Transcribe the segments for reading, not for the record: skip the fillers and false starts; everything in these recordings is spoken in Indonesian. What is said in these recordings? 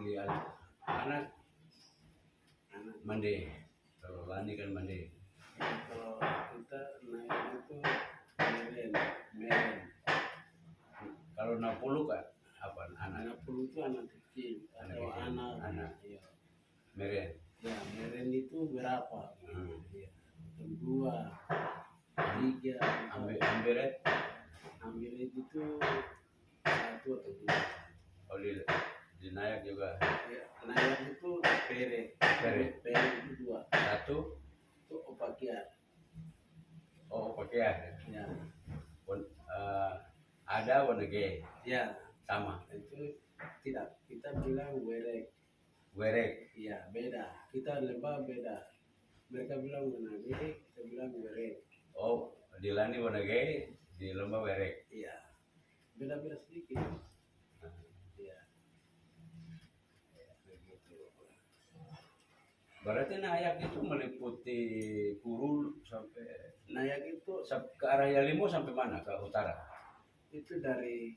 panggil anak mandi. Kalau Lani kan mandi. Kalau kita naik itu meren. Kalau 60 kan apa anak? 60 itu anak kecil atau anak. Ya. Meren. Ya, meren itu berapa? Ya. 2, 3. Ambiret Itu 1 atau 2. oh di Nayak juga. Ya, naik itu pere itu 2. 1 Itu opakian. oh pakaian. Ya. Ada Wonege Ya, sama. itu tidak. Kita bilang werek. Iya, Beda. Kita lembah beda. Mereka bilang Wonege, kita bilang werek. oh di Lani Wonege, di Lomba werek. Iya. Beda-beda sedikit. Iya. Begitu. Berarti Nayak itu meliputi Kurul sampai Nayak itu ke arah Yalimo sampai mana? Ke utara? itu dari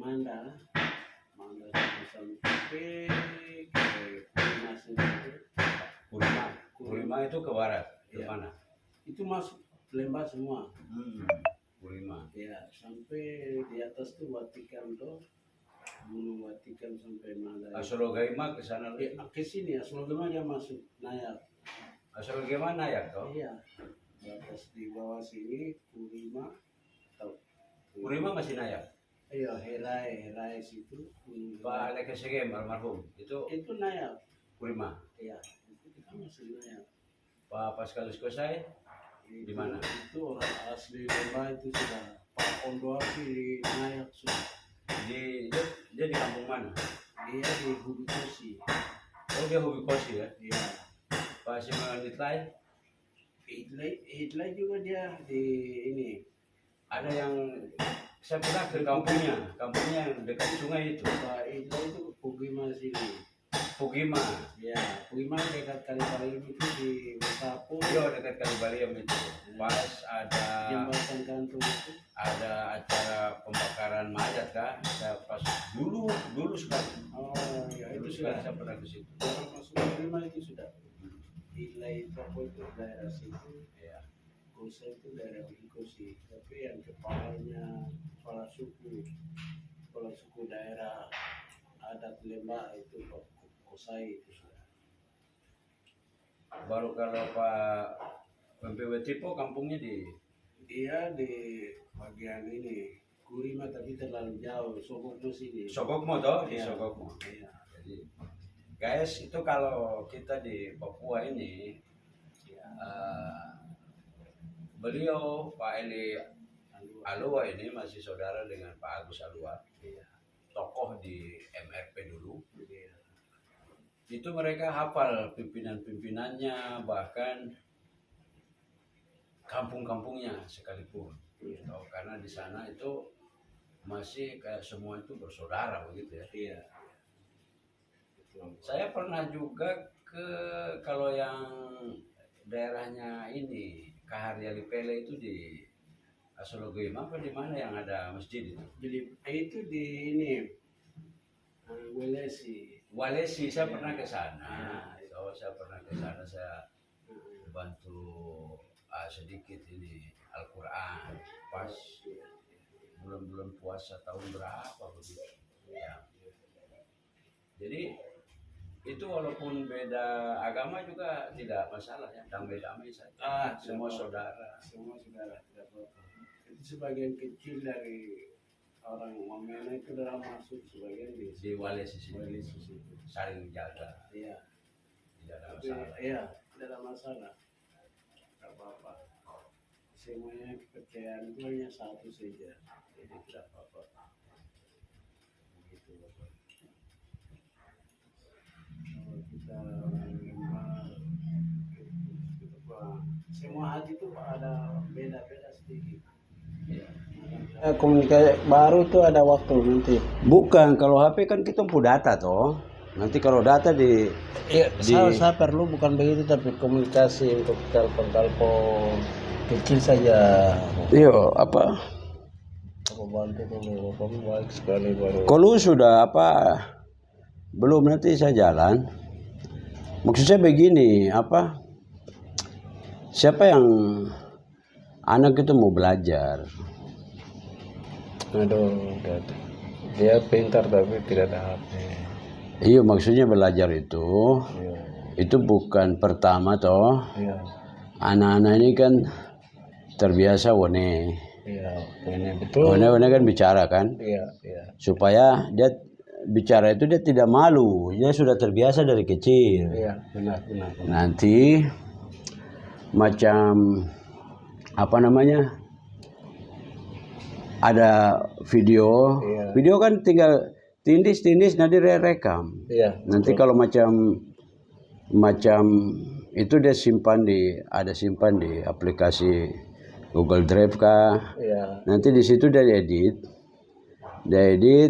Manda sampai ke Pumas itu. Kurima itu ke barat, ke Iya. mana? Itu masuk lembah semua. Kurima. Ya, sampai di atas tuh Vatikan tuh, Gunung Vatikan sampai Manda. Asologaima ke sana. Ke sini Asologema dia masuk Nayak. Asologaima Nayak toh? Iya. Di atas di bawah sini Kurima. Kurima masih Nayak. Iya, Helai situ. Pak Lekesegem almarhum itu Nayak. Kurima. Iya, itu kita masih Nayak. Pak Paskalus Kosai di mana? Itu orang asli lembah itu sudah. Pak Ondoaki di Nayak sudah. Dia di kampung mana? Dia di Hubikosi. Oh dia Hubikosi ya? Iya. Pak Simangan Itlai? Itlai juga dia di ini. Ada yang saya pernah ke kampungnya yang dekat sungai itu. Pak Itlai itu Pugima sini. Pugima. Ya, Pugima dekat Kalibalim itu di Sapu. Iya dekat Kalibaliam itu. Pas ada Jembatan Gantung itu. Ada acara pembakaran mayat kah? Saya pas dulu sekali. Oh ya Dulu itu sekali sudah. saya pernah ke situ. Orang masuk Pugima itu sudah. Itlai itu apa itu daerah situ. Ya. Kosa itu daerah Hubikosi. Tapi yang kepala suku daerah adat Lembah itu Kosai itu sudah. Baru kalau Pak PMPW Tipo kampungnya Dia di bagian ini Kurima tapi terlalu jauh. Sokokmo sini. Sogokmo toh di Iya. Sogokmo. Iya. Jadi guys itu kalau kita di Papua ini beliau Pak Eli Alua ini masih saudara dengan Pak Agus Alua. Iya. Tokoh di MRP dulu. Iya. Itu mereka hafal pimpinan-pimpinannya bahkan kampung-kampungnya sekalipun. Iya. Oh, karena di sana itu masih kayak semua itu bersaudara begitu ya. Iya. Saya pernah juga kalau yang daerahnya ini Kaharyali Pele itu di Asologoima apa di mana yang ada masjid itu? Jadi itu di ini Walesi saya Ya. pernah ke sana. Ya. Oh, saya pernah ke sana saya bantu sedikit ini Al-Qur'an pas bulan-bulan puasa tahun berapa begitu. Ya. Jadi itu walaupun beda agama juga tidak masalah ya, damai-damai saja. Semua saudara. Semua saudara tidak apa-apa. Itu sebagian kecil dari orang Wamena itu dalam masuk sebagian di Di Walesi sini situ. saling jaga, Iya. tidak ada Tapi, masalah. iya, tidak ada masalah. Tidak apa-apa. Semuanya kepercayaan itu hanya satu saja. Jadi tidak apa-apa. Begitu Bapak. Kalau kita lembah, semua haji itu ada beda-beda sedikit. Komunikasi baru itu ada waktu nanti. Bukan, kalau HP kan kita punya data toh. Nanti kalau data Saya perlu bukan begitu tapi komunikasi untuk telepon kecil saja. Iya, apa? Aku bantu dulu, kamu baik sekali baru. Kalau sudah apa Belum, nanti saya jalan. Maksud saya begini, siapa yang anak itu mau belajar? Aduh, dia pintar tapi tidak ada HP. Iya, maksudnya belajar itu Iya, bukan pertama toh. iya, Anak-anak ini kan terbiasa wane. iya, ini betul. Wane kan bicara kan, Iya, iya, supaya dia bicara itu dia tidak malu. Dia sudah terbiasa dari kecil. iya, benar. Nanti macam apa namanya? Ada video, Iya. video kan tinggal tindis nanti dia rekam. Iya. Nanti kalau macam itu dia simpan ada simpan di aplikasi Google Drive kah. Iya. Nanti di situ dia edit,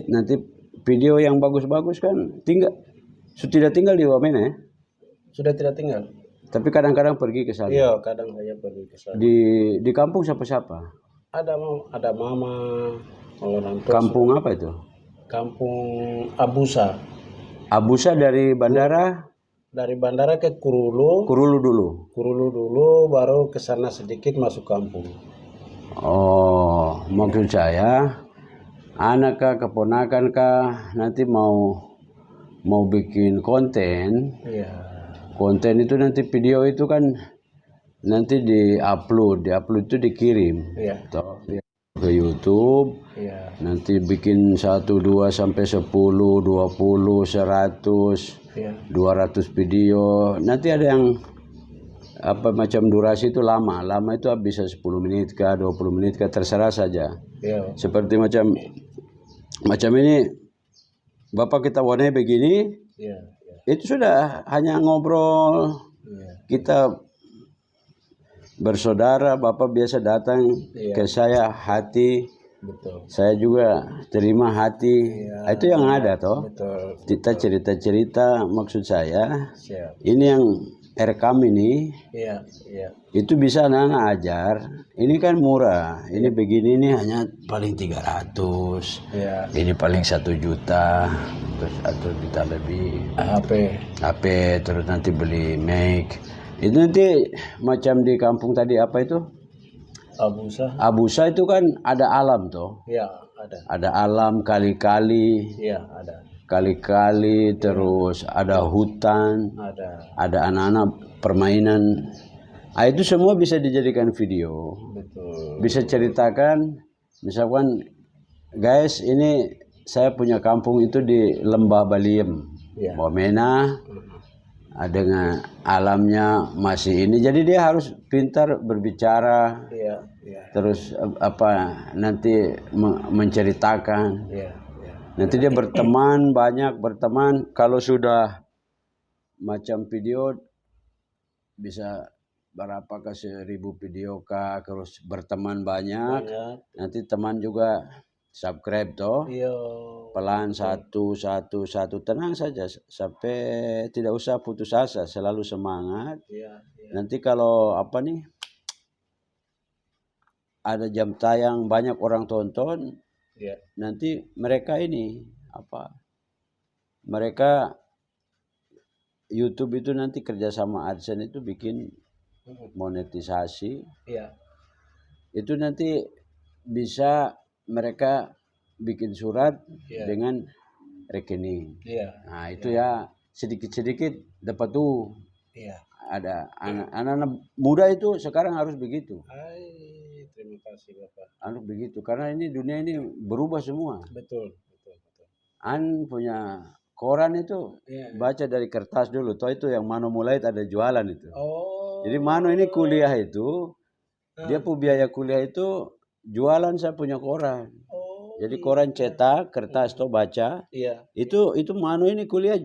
nanti video yang bagus-bagus kan sudah tinggal di Wamena ya. Sudah tidak tinggal. Tapi kadang-kadang pergi ke sana. Iya, kadang saya pergi ke sana. Di kampung siapa? Ada mama, orang tua. Kampung apa itu? Kampung Abusa. Abusa dari bandara? Dari bandara ke Kurulu. Kurulu dulu, baru ke sana sedikit masuk kampung. Oh, maksud saya anak kah, keponakan kah nanti mau bikin konten. Iya. Konten itu nanti video itu kan nanti di-upload itu dikirim. Iya. Ke YouTube. Iya. Nanti bikin 1, 2 sampai 10, 20, 100, Iya. 200 video. Nanti ada yang macam durasi itu lama itu bisa 10 menit kah, 20 menit kah, terserah saja. Iya. Seperti macam ini Bapak kita warnanya begini. Iya. Itu sudah hanya ngobrol. Iya. Kita bersaudara, Bapak biasa datang ke saya hati. Betul. Saya juga terima hati. Iya. Itu yang ada toh. Betul. Kita cerita-cerita, maksud saya Siap. ini yang rekam ini. Iya. Itu bisa anak-anak ajar. Ini kan murah. Ini begini ini hanya paling 300. Iya. Ini paling 1 juta terus atau juta lebih. HP terus nanti beli mic. Itu nanti macam di kampung tadi apa itu? Abusa itu kan ada alam toh. Iya, ada. Ada alam kali-kali. Iya, ada. Kali-kali terus ada hutan. Ada anak-anak permainan. Itu semua bisa dijadikan video. Betul. Bisa ceritakan misalkan guys ini saya punya kampung itu di Lembah Baliem. Iya. Wamena. Dengan alamnya masih ini, jadi dia harus pintar berbicara. Iya. Terus nanti menceritakan. Iya. Nanti dia banyak berteman. Kalau sudah macam video bisa berapa ke 1000 video kah, terus berteman banyak. Nanti teman juga subscribe toh. Iya. Pelan satu, tenang saja sampai tidak usah putus asa, selalu semangat. Iya. Nanti kalau ada jam tayang banyak orang tonton, Iya. nanti mereka mereka YouTube itu nanti kerjasama AdSense itu bikin monetisasi. Iya. Itu nanti bisa mereka bikin surat dengan rekening. Iya. Nah itu ya sedikit-sedikit dapat tuh. Iya. Ada anak-anak muda itu sekarang harus begitu. Terima kasih Bapak. Harus begitu karena ini dunia ini berubah semua. Betul. Punya koran itu baca dari kertas dulu. Toh itu yang Mano mulai ada jualan itu. Oh. Jadi Mano ini kuliah itu dia punya biaya kuliah itu jualan saya punya koran. Jadi koran cetak, kertas toh baca. Iya. Itu Mano ini kuliah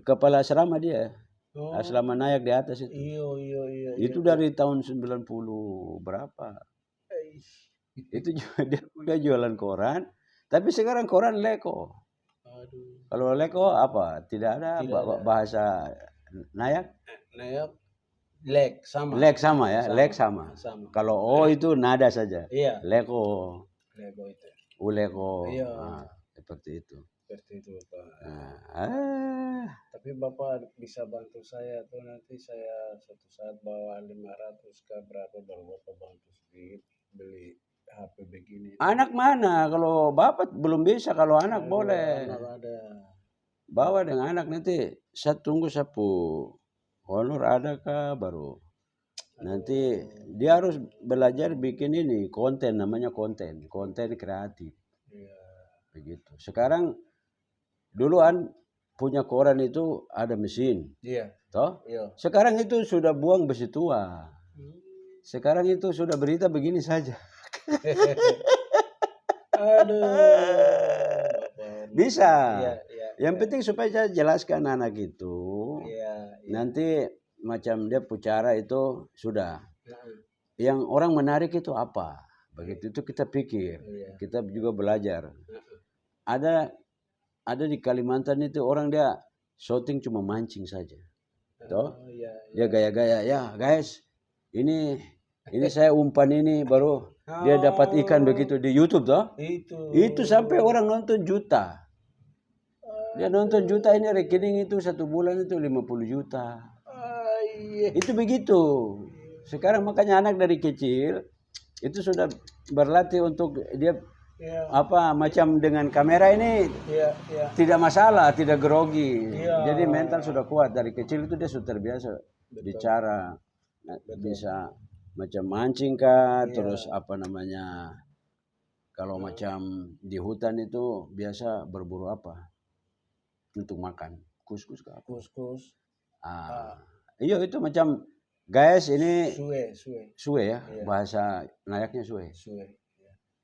kepala asrama dia. Asrama Nayak di atas itu. Iya. Itu dari tahun 90 berapa. Itu dia kuliah jualan koran. Tapi sekarang koran leko. Aduh. Kalau leko apa? Tidak ada bahasa Nayak. Nayak. Lek sama. Lek sama ya. Lek sama. Kalau itu nada saja. Iya. Leko. Leko itu. Uleko. Iya. Seperti itu. seperti itu Pak. Nah, Tapi Bapak bisa bantu saya tuh, nanti saya suatu saat bawa 500 ke berapa baru Bapak bantu sedikit beli HP begini. anak mana? Kalau bapak belum bisa, kalau anak Aduh, boleh. anak ada. Bawa dengan anak nanti. Saya tunggu sapu honor ada kah baru. Nanti dia harus belajar bikin ini konten, namanya konten kreatif. Iya. Begitu. Sekarang duluan punya koran itu ada mesin, Iya. toh? Iya. Sekarang itu sudah buang besi tua. Sekarang itu sudah berita begini saja. Aduh. Bapak. Bisa. Iya, iya. Yang penting supaya saya jelaskan anak itu. Iya, iya. Nanti macam dia pucara itu sudah. Heeh. Yang orang menarik itu apa? Begitu itu kita pikir. Iya. Kita juga belajar. Heeh. Ada di Kalimantan itu orang dia shooting cuma mancing saja. Toh? Oh, iya, Dia gaya-gaya, ya guys, ini saya umpan ini baru dia dapat ikan begitu di YouTube toh. Itu sampai orang nonton juta. Dia nonton juta, ini rekening itu 1 bulan itu 50 juta. Iya. Itu begitu. Sekarang makanya anak dari kecil itu sudah berlatih untuk dia Iya. apa macam dengan kamera ini Iya, iya. tidak masalah, tidak grogi. Iya. Jadi mental sudah kuat dari kecil itu dia sudah terbiasa bicara, bisa macam mancing kah, terus apa namanya, kalau macam di hutan itu biasa berburu apa untuk makan, kuskus kah? Kus-kus. Iya itu macam guys ini Suwe. suwe ya, bahasa layaknya suwe.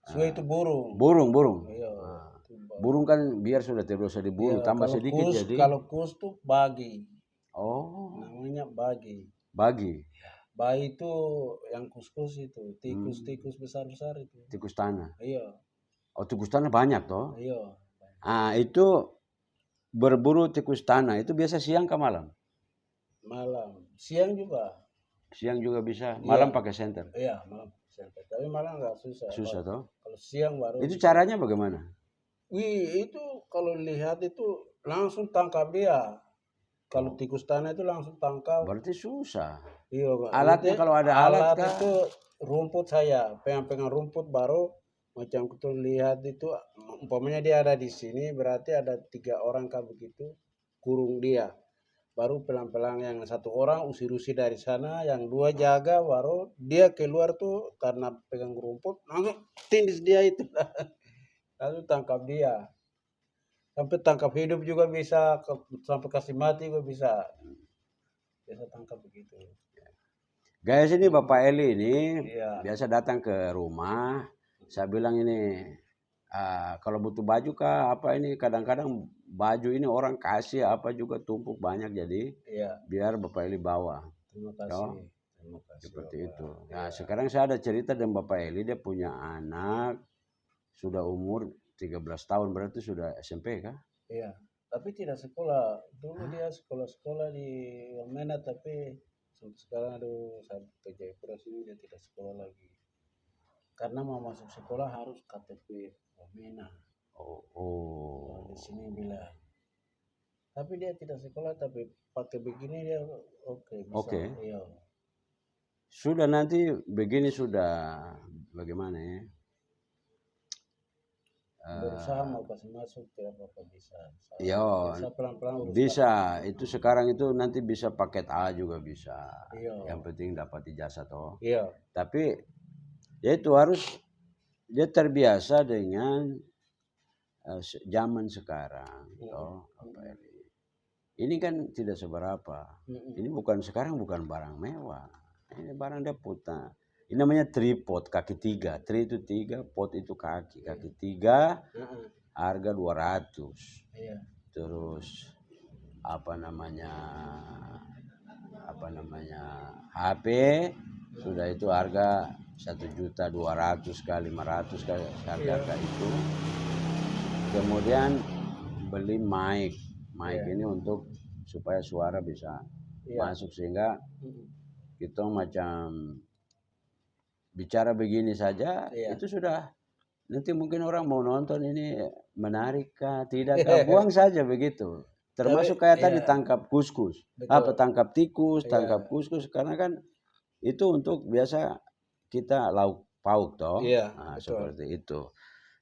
Suwe itu burung. Burung. Iya. Burung kan biar sudah terbiasa diburu, tambah Kalau sedikit kus, jadi. kalau kus tuh bagi. Oh, Namanya bagi. bagi. Bagi itu yang kus-kus itu, tikus-tikus besar-besar itu. Tikus tanah. Iya. Oh, tikus tanah banyak toh. Iya. Itu berburu tikus tanah itu biasa siang ke malam. Malam. Siang juga. Siang juga bisa, malam pakai senter. Iya, malam. Tapi malam nggak susah. Susah toh. Kalau siang baru. Itu caranya bagaimana? Wih, itu kalau lihat itu langsung tangkap dia. Kalau tikus tanah itu langsung tangkap. Berarti susah. Iya, Alatnya kalau ada alat kah? itu rumput saya, pegang rumput baru macam kita lihat itu, umpamanya dia ada di sini, berarti ada 3 orang kah begitu, kurung dia. Baru pelan-pelan yang 1 orang usir-usir dari sana, yang 2 jaga, baru dia keluar tuh karena pegang rumput, langsung tindis dia itu. Lalu tangkap dia. Sampai tangkap hidup juga bisa, sampai kasih mati juga bisa. Biasa tangkap begitu. Guys, ini Bapak Eli ini biasa datang ke rumah. Saya bilang ini, kalau butuh baju kah apa ini, kadang-kadang baju ini orang kasih apa juga tumpuk banyak, jadi biar Bapak Eli bawa. Terima kasih. Terima kasih. Seperti itu. Nah, sekarang saya ada cerita dengan Bapak Eli, dia punya anak sudah umur 13 tahun, berarti sudah SMP kah? Iya, tapi tidak sekolah. Dulu dia sekolah-sekolah di Wamena, tapi sampai sekarang sampai ke Jayapura sini dia tidak sekolah lagi. Karena mau masuk sekolah harus KTP Wamena. Oh. Di sini bilang. Tapi dia tidak sekolah, tapi pakai begini dia oke, bisa. Oke. Iya. Sudah nanti begini sudah bagaimana ya? Berusaha mau kasih masuk tidak apa-apa bisa. Iya, pelan-pelan bisa. Itu sekarang itu nanti bisa paket A juga bisa. Iya. Yang penting dapat ijazah toh. Iya. Tapi ya itu harus dia terbiasa dengan zaman sekarang toh. Ini kan tidak seberapa. Ini sekarang bukan barang mewah. Ini barang dia putar. Ini namanya tripod kaki 3. Tri itu 3, pot itu kaki 3, harga 200. Iya. Terus apa namanya HP sudah itu harga 1.200.000 kali 500 kali harga itu. Kemudian beli mic ini untuk supaya suara bisa masuk, sehingga kita macam bicara begini saja itu sudah nanti mungkin orang mau nonton ini menarik kah, tidak kah, buang saja begitu. Termasuk kayak tadi iya, tangkap kuskus, betul. tangkap tikus, Iya, tangkap kuskus, karena kan itu untuk biasa kita lauk pauk toh. iya, Nah, betul, seperti itu.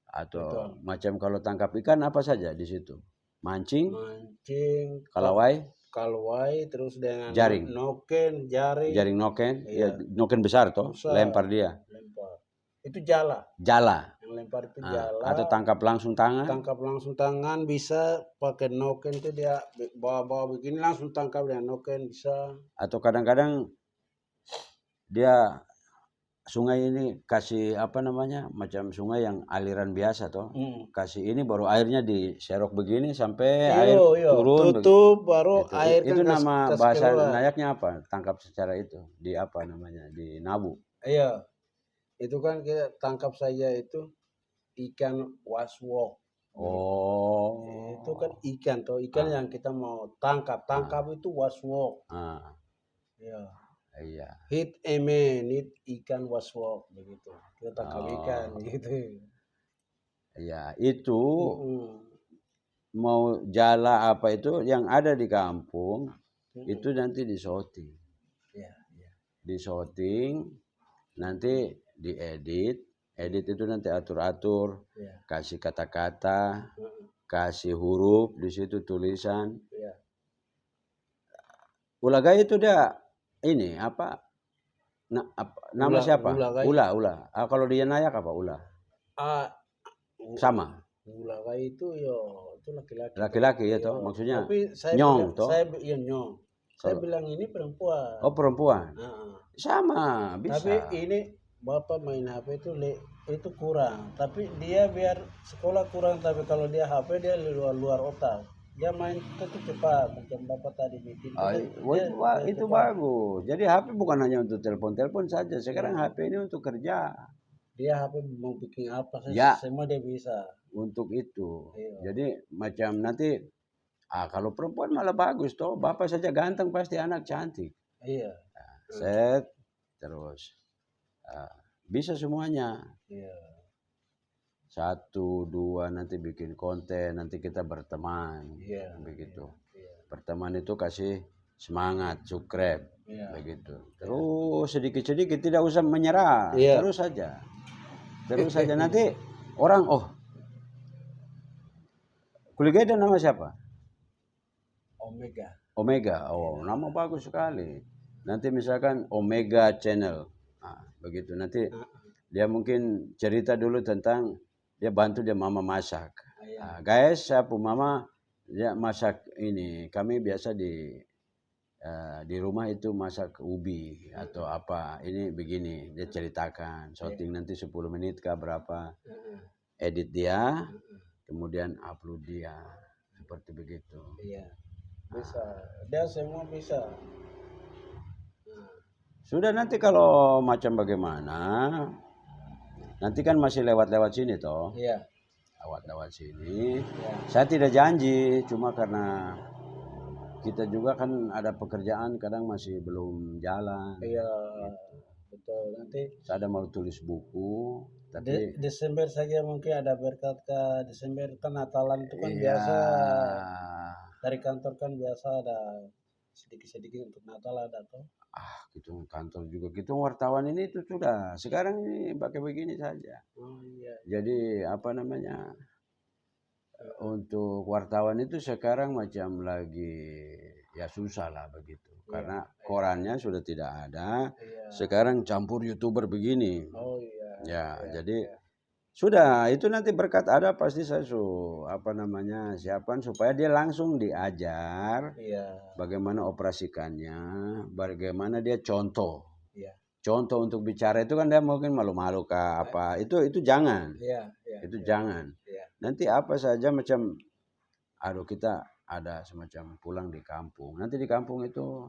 Atau betul. macam kalau tangkap ikan apa saja di situ. Mancing, Mancing, kalawai, kalwai, terus dengan jaring, noken, jaring, jaring noken, ya iya, noken besar toh, besar, lempar dia. lempar. Itu jala, Jala, yang lempar itu atau jala. tangkap langsung tangan, Tangkap langsung tangan bisa, pakai noken itu dia bawa-bawa begini langsung tangkap dengan noken bisa. atau kadang-kadang dia sungai ini kasih apa namanya, macam sungai yang aliran biasa toh, kasih ini baru airnya diserok begini sampai air Iyo, iyo, turun tutup baru itu. air kan Itu nama kas bahasa keluar. Nayaknya apa? Tangkap secara itu di apa namanya, di nabu. Iya, itu kan kita tangkap saja itu ikan waswok. Itu kan Oh, ikan toh, ikan yang kita mau tangkap. Tangkap itu waswok. ah, Ya. iya. Hit emen, hit ikan waswok begitu. Kita tangkap ikan Oh, gitu. iya. Itu Mm-mm. mau jala apa itu yang ada di kampung Mm-mm. itu nanti disorting. Ya, ya. Disorting, nanti diedit. Edit itu nanti atur-atur, Ya. kasih kata-kata, Mm-mm. kasih huruf di situ tulisan. Ya. Ulagai itu dia ini apa? Nama siapa? Ulagai. Ula. Kalau dia Nayak apa Ula? Ah, Sama. ulagai itu yo itu laki-laki. Laki-laki ya Iya. toh, maksudnya Tapi saya nyong bilang, toh. iya nyong. Saya Kalau bilang ini perempuan. oh perempuan. Nah, Sama, tapi bisa. ini bapak main HP itu kurang. Tapi dia biar sekolah kurang. Tapi kalau dia HP dia luar otak. Dia main itu cepat. Macam bapak tadi bikin. Ah, itu Cepat. bagus. Jadi HP bukan hanya untuk telepon-telepon saja. Sekarang HP ini untuk kerja. Dia HP mau bikin apa Ya, semua dia bisa. untuk itu. Iya. Jadi macam nanti kalau perempuan malah bagus toh. Bapak saja ganteng pasti anak cantik. Iya. Set terus bisa semuanya. Iya. 1, 2 nanti bikin konten, nanti kita berteman. Iya. Begitu. Iya. Berteman itu kasih semangat, subscribe. Iya. Begitu. Terus sedikit-sedikit tidak usah menyerah. Iya. Terus saja. Terus saja nanti orang Kuligeda nama siapa? Omega. Omega. Oh, nama bagus sekali. Nanti misalkan Omega Channel. Nah, begitu. Nanti dia mungkin cerita dulu tentang dia bantu dia mama masak. Iya. Guys, saya pun mama dia masak ini. Kami biasa di rumah itu masak ubi atau apa. Ini begini, dia ceritakan. Shooting nanti 10 menit kah berapa. Edit dia, kemudian upload dia. Seperti begitu. Iya. Bisa. Dia semua bisa. Sudah nanti kalau macam bagaimana, nanti kan masih lewat-lewat sini toh. Iya. Lewat-lewat sini. Iya. Saya tidak janji, cuma karena kita juga kan ada pekerjaan kadang masih belum jalan. Iya. Betul. Nanti Saya ada mau tulis buku, tapi Desember saja mungkin ada berkat ke Desember kan Natalan itu kan iya, biasa dari kantor kan biasa ada sedikit-sedikit untuk Natal ada tuh. gitu kantor juga gitu wartawan ini itu sudah sekarang ini pakai begini saja. Oh iya. Jadi apa namanya, untuk wartawan itu sekarang macam lagi ya susah lah begitu. Karena korannya sudah tidak ada. Iya. Sekarang campur YouTuber begini. Oh iya. Ya, Iya. jadi sudah itu nanti berkat ada pasti saya siapkan supaya dia langsung diajar Iya. bagaimana operasikannya, bagaimana dia contoh. Iya. Contoh untuk bicara itu kan dia mungkin malu-malu kah apa. Itu jangan. Iya. Iya. Itu jangan. Iya. Nanti apa saja macam kita ada semacam pulang di kampung. Nanti di kampung itu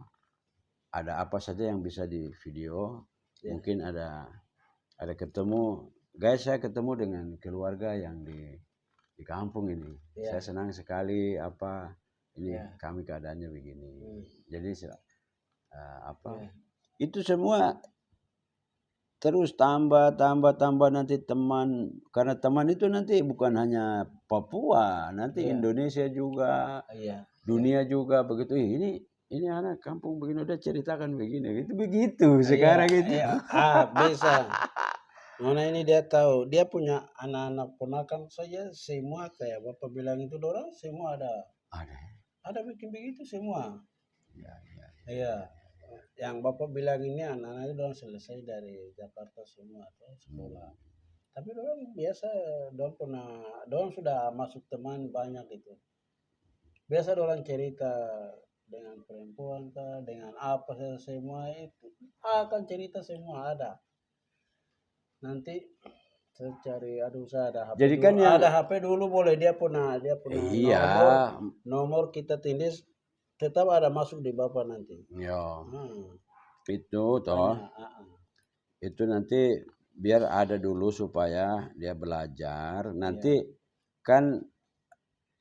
ada apa saja yang bisa di video. Iya. Mungkin ada ketemu, guys, saya ketemu dengan keluarga yang di kampung ini. Iya. Saya senang sekali ini Iya. kami keadaannya begini. Jadi Iya. itu semua terus tambah nanti teman, karena teman itu nanti bukan hanya Papua, nanti Iya. Indonesia juga, Iya. dunia juga begitu. "Ih, ini anak kampung begini udah ceritakan begini," begitu sekarang Iya, itu. iya. Bisa. Nona ini dia tahu, dia punya anak-anak ponakan saja semua kayak Bapak bilang itu dorang semua Ada. ada bikin begitu semua. Ya, ya. Iya. Yang Bapak bilang ini anak-anak itu dorang selesai dari Jakarta semua atau sekolah. Tapi dorang biasa dorang sudah masuk teman banyak itu. Biasa dorang cerita dengan perempuan kah, dengan apa semua itu akan cerita semua ada. Nanti saya cari, aduh saya ada HP Jadi dulu. kan yang Ada HP dulu boleh dia punya iya, nomor kita tindis tetap ada masuk di Bapak nanti. yo, Hmm, itu toh, banyak. itu nanti biar ada dulu supaya dia belajar. Nanti kan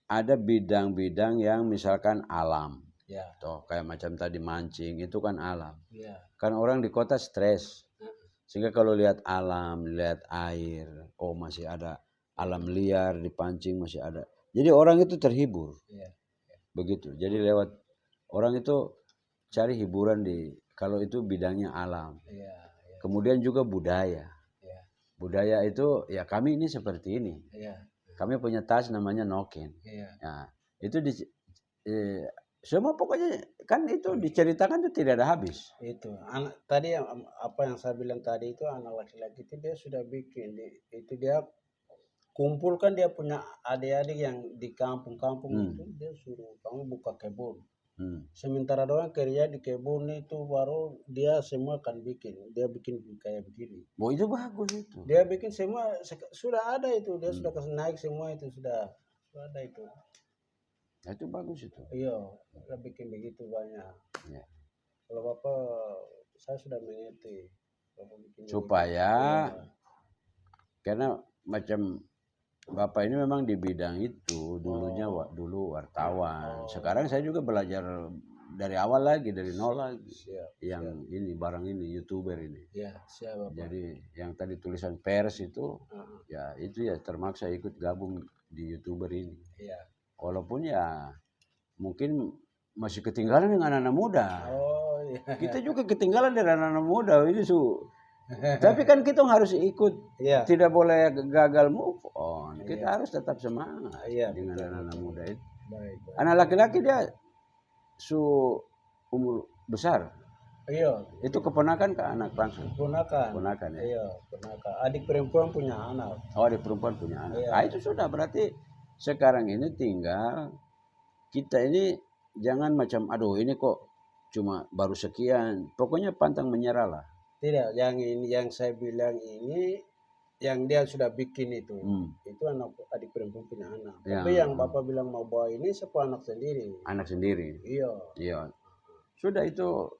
ada bidang-bidang yang misalkan alam, Ya, toh kayak macam tadi mancing itu kan alam. ya. Kan orang di kota stres, sehingga kalau lihat alam, lihat air, oh masih ada alam liar dipancing masih ada. Jadi orang itu terhibur, Ya. begitu. Jadi lewat orang itu cari hiburan di kalau itu bidangnya alam. Ya, ya, Kemudian juga budaya. ya, Budaya itu ya kami ini seperti ini. ya, Kami punya tas namanya noken. ya. Nah, itu semua pokoknya kan itu diceritakan itu tidak ada habis. Itu anak tadi apa yang saya bilang tadi itu anak laki-laki itu dia sudah bikin itu dia kumpulkan dia punya adik-adik yang di kampung-kampung itu dia suruh kamu buka kebun. Sementara doang kerja di kebun itu baru dia semua akan dia bikin kayak begini. Oh itu bagus itu. Dia bikin semua sudah ada itu, dia sudah kasih naik semua itu sudah ada itu. Nah, itu bagus itu. Iya, dia bikin begitu banyak. Ya. Kalau Bapak saya sudah mengerti. Bapak bikin Supaya begitu. karena macam Bapak ini memang di bidang itu dulunya dulu wartawan. Sekarang saya juga belajar dari awal lagi, dari nol lagi. Siap, yang ini barang ini YouTuber ini. Ya, siap Bapak. Jadi yang tadi tulisan pers itu ya itu ya termaksa ikut gabung di YouTuber ini. Iya. Walaupun ya mungkin masih ketinggalan dengan anak-anak muda. Oh iya. Kita juga ketinggalan dari anak-anak muda ini tapi kan kita harus ikut, Iya. tidak boleh gagal move on. Kita harus tetap semangat dengan anak-anak muda itu. Baik. Anak laki-laki dia umur besar. Iya. Itu keponakan ke anak langsung. Ponakan ya. Iya, ponakan. Adik perempuan punya anak. Oh, adik perempuan punya anak. Iya. Itu sudah berarti sekarang ini tinggal kita ini jangan macam aduh ini kok cuma baru sekian. Pokoknya pantang menyerah lah. Tidak, yang saya bilang ini yang dia sudah bikin itu adik perempuan punya anak. Ya. Tapi yang Bapak bilang mau bawa ini sebuah anak sendiri. Anak sendiri. Iya. Sudah itu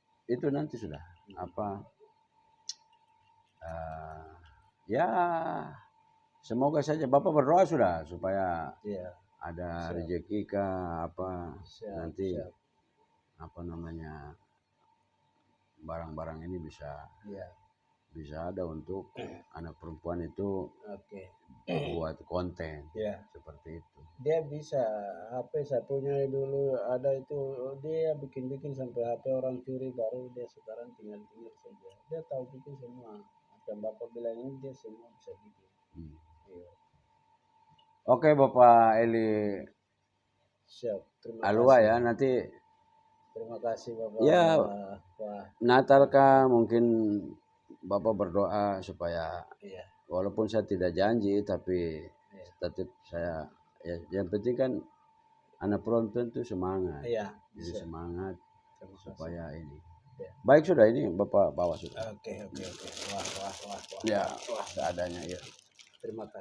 nanti sudah apa ya semoga saja Bapak berdoa sudah supaya ada rezeki kah apa nanti apa namanya barang-barang ini bisa ada untuk anak perempuan itu buat konten seperti itu. Dia bisa HP saya punya dulu ada itu dia bikin sampai HP orang curi baru dia sekarang tinggal saja. Dia tahu bikin semua. Macam Bapak bilang ini dia semua bisa bikin. Iya. Oke Bapak Eli. Siap. Terima Alua kasih. ya nanti. Terima kasih Bapak. Ya, Natal kah mungkin Bapak berdoa supaya walaupun saya tidak janji tapi tetap saya yang penting kan anak perempuan itu semangat. Jadi semangat supaya ini. Baik sudah ini Bapak bawa sudah. Oke. Wah. Ya, seadanya ya. Terima kasih.